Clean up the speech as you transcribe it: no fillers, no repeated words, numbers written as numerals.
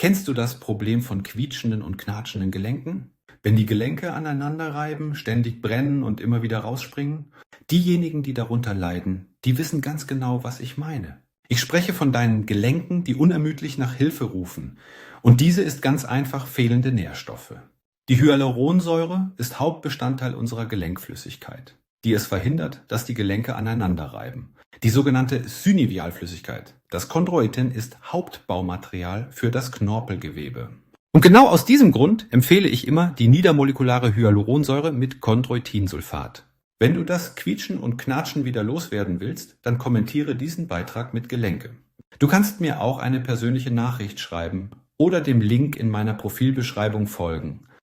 Kennst du das Problem von quietschenden und knatschenden Gelenken? Wenn die Gelenke aneinander reiben, ständig brennen und immer wieder rausspringen? Diejenigen, die darunter leiden, die wissen ganz genau, was ich meine. Ich spreche von deinen Gelenken, die unermüdlich nach Hilfe rufen. Und diese ist ganz einfach fehlende Nährstoffe. Die Hyaluronsäure ist Hauptbestandteil unserer Gelenkflüssigkeit, die es verhindert, dass die Gelenke aneinander reiben. Die sogenannte Synovialflüssigkeit, das Chondroitin, ist Hauptbaumaterial für das Knorpelgewebe. Und genau aus diesem Grund empfehle ich immer die niedermolekulare Hyaluronsäure mit Chondroitinsulfat. Wenn du das Quietschen und Knatschen wieder loswerden willst, dann kommentiere diesen Beitrag mit Gelenke. Du kannst mir auch eine persönliche Nachricht schreiben oder dem Link in meiner Profilbeschreibung folgen.